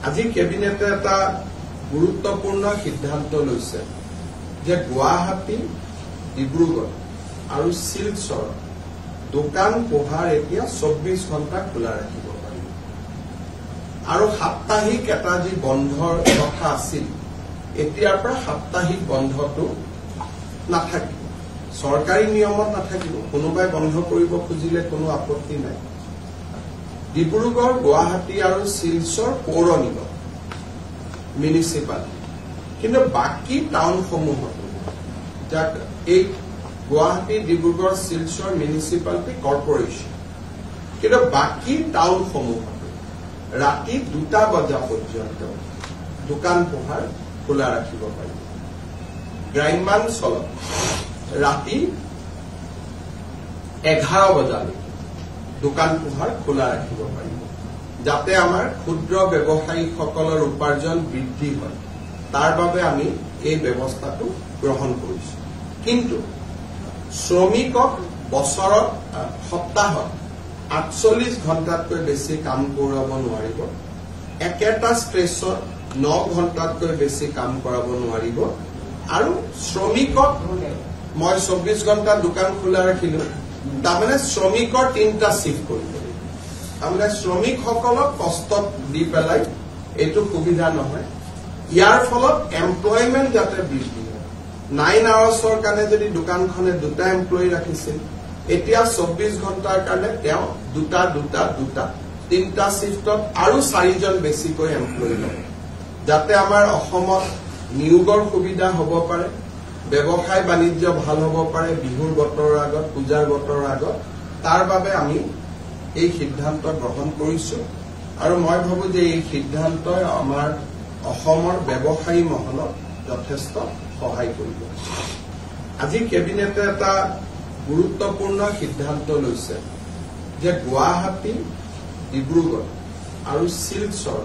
আজি কেবিনেটে এটা গুৰুত্বপূৰ্ণ সিদ্ধান্ত লৈছে যে গুৱাহাটী, ডিব্ৰুগড় আৰু শিলচৰ দোকান পোহাৰ এতিয়া 24 ঘণ্টা খোলা ৰাখিব পাৰিব আৰু সাপ্তাহিক এটা যি বন্ধৰ কথা আছিল এতিয়াৰ পৰা সাপ্তাহিক বন্ধটো নাথাকিব, চৰকাৰী নিয়মত নাথাকিব, কোনোবাই বন্ধ কৰিব খুজিলে কোনো আপত্তি নাই। ডিব্ৰুগড়, গুৱাহাটী আৰু শিলচৰ পৌৰ নিগম মিউনিচিপালিটি, কিন্তু বাকী টাউনসমূহত যাক এই গুৱাহাটী, ডিব্ৰুগড়, শিলচৰ মিউনিচিপালিটি কৰ্পৰেশ্যন, কিন্তু বাকী টাউনসমূহত ৰাতি 2টা বজা পৰ্যন্ত দোকান পোহাৰ খোলা ৰাখিব পাৰিব। গ্ৰাম্যাঞ্চলত ৰাতি 11 বজালৈকে দোকান পোহাৰ খোলা ৰাখিব পাৰিব, যাতে আমাৰ ক্ষুদ্ৰ ব্যৱসায়ীসকলৰ উপাৰ্জন বৃদ্ধি হয়। তাৰ বাবে আমি এই ব্যৱস্থাটো গ্ৰহণ কৰিছো। কিন্তু শ্ৰমিকক বছৰত সপ্তাহত 48 ঘণ্টাতকৈ বেছি কাম কৰাব নোৱাৰিব, একেটা ষ্ট্ৰেচত 9 ঘণ্টাতকৈ বেছি কাম কৰাব নোৱাৰিব। আৰু শ্ৰমিকক মই 24 ঘণ্টা দোকান খোলা ৰাখিলো, তাৰমানে শ্ৰমিকৰ 3টা শিফ্ট কৰিব লাগিব। তাৰমানে শ্ৰমিকসকলক কষ্টত দি পেলাই এইটো সুবিধা নহয়। ইয়াৰ ফলত এমপ্লয়মেণ্ট যাতে বৃদ্ধি হয়। 9 আৱাৰ্ছৰ কাৰণে যদি দোকানখনে 2টা এমপ্লয়ী ৰাখিছিল, এতিয়া 24 ঘণ্টাৰ কাৰণে তেওঁ 3টা শিফ্টত আৰু 4জন বেছিকৈ এমপ্লয়ী লয়, যাতে আমাৰ অসমত নিয়োগৰ সুবিধা হ'ব পাৰে, ব্যৱসায় বাণিজ্য ভাল হ'ব পাৰে বিহুৰ বতৰৰ আগত, পূজাৰ বতৰৰ আগত। তাৰ বাবে আমি এই সিদ্ধান্ত গ্ৰহণ কৰিছো আৰু মই ভাবো যে এই সিদ্ধান্তই আমাৰ অসমৰ ব্যৱসায়ী মহলক যথেষ্ট সহায় কৰিব। আজি কেবিনেটে এটা গুৰুত্বপূৰ্ণ সিদ্ধান্ত লৈছে যে গুৱাহাটী, ডিব্ৰুগড় আৰু শিলচৰ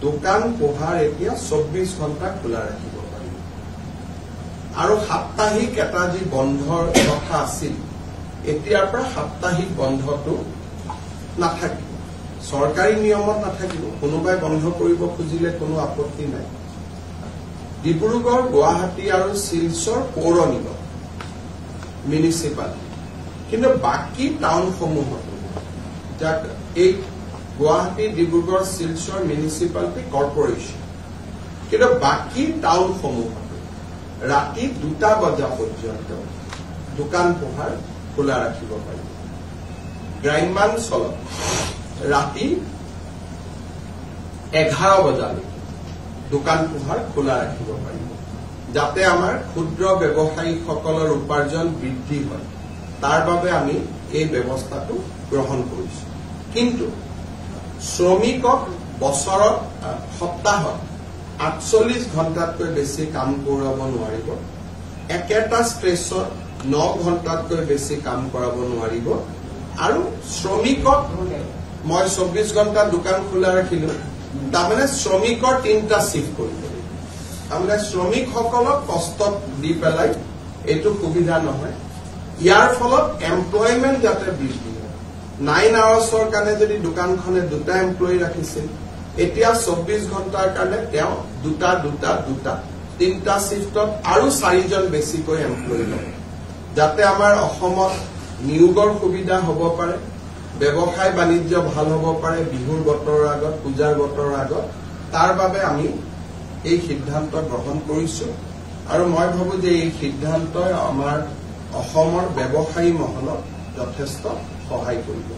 দোকান পোহাৰ এতিয়া 24 ঘণ্টা খোলা ৰাখিব পাৰিব আৰু সাপ্তাহিক এটা যি বন্ধৰ কথা আছিল এতিয়াৰ পৰা সাপ্তাহিক বন্ধটো নাথাকিব, চৰকাৰী নিয়মত নাথাকিব, কোনোবাই বন্ধ কৰিব খুজিলে কোনো আপত্তি নাই। ডিব্ৰুগড়, গুৱাহাটী আৰু শিলচৰ পৌৰ নিগম মিউনিচিপালিটি, কিন্তু বাকী টাউনসমূহত যাক এই গুৱাহাটী, ডিব্ৰুগড়, শিলচৰ মিউনিচিপালিটি কৰ্পৰেশ্যন, কিন্তু বাকী টাউনসমূহত ৰাতি 2টা বজা পৰ্যন্ত দোকান পোহাৰ খোলা ৰাখিব পাৰিব। গ্ৰাম্যাঞ্চলত ৰাতি 11 বজালৈকে দোকান পোহাৰ খোলা ৰাখিব পাৰিব, যাতে আমাৰ ক্ষুদ্ৰ ব্যৱসায়ীসকলৰ উপাৰ্জন বৃদ্ধি হয়। তাৰ বাবে আমি এই ব্যৱস্থাটো গ্ৰহণ কৰিছো। কিন্তু শ্ৰমিকক বছৰত সপ্তাহত 48 ঘণ্টাতকৈ বেছি কাম কৰাব নোৱাৰিব, একেটা ষ্ট্ৰেচত 9 ঘণ্টাতকৈ বেছি কাম কৰাব নোৱাৰিব। আৰু শ্ৰমিকক মই 24 ঘণ্টা দোকান খোলা ৰাখিলো, তাৰমানে শ্ৰমিকৰ 3টা শিফ্ট কৰিব লাগিব। তাৰমানে শ্ৰমিকসকলক কষ্টত দি পেলাই এইটো সুবিধা নহয়। ইয়াৰ ফলত এমপ্লয়মেণ্ট যাতে বৃদ্ধি হয়। 9 আৱাৰ্ছৰ কাৰণে যদি দোকানখনে 2টা এমপ্লয়ী ৰাখিছিল, এতিয়া 24 ঘণ্টাৰ কাৰণে তেওঁ 3টা শিফ্টত আৰু 4জন বেছিকৈ এমপ্লয়ী লয়, যাতে আমাৰ অসমত নিয়োগৰ সুবিধা হ'ব পাৰে, ব্যৱসায় বাণিজ্য ভাল হ'ব পাৰে বিহুৰ বতৰৰ আগত, পূজাৰ বতৰৰ আগত। তাৰ বাবে আমি এই সিদ্ধান্ত গ্ৰহণ কৰিছো আৰু মই ভাবো যে এই সিদ্ধান্তই আমাৰ অসমৰ ব্যৱসায়ী মহলক যথেষ্ট সহায় কৰিব।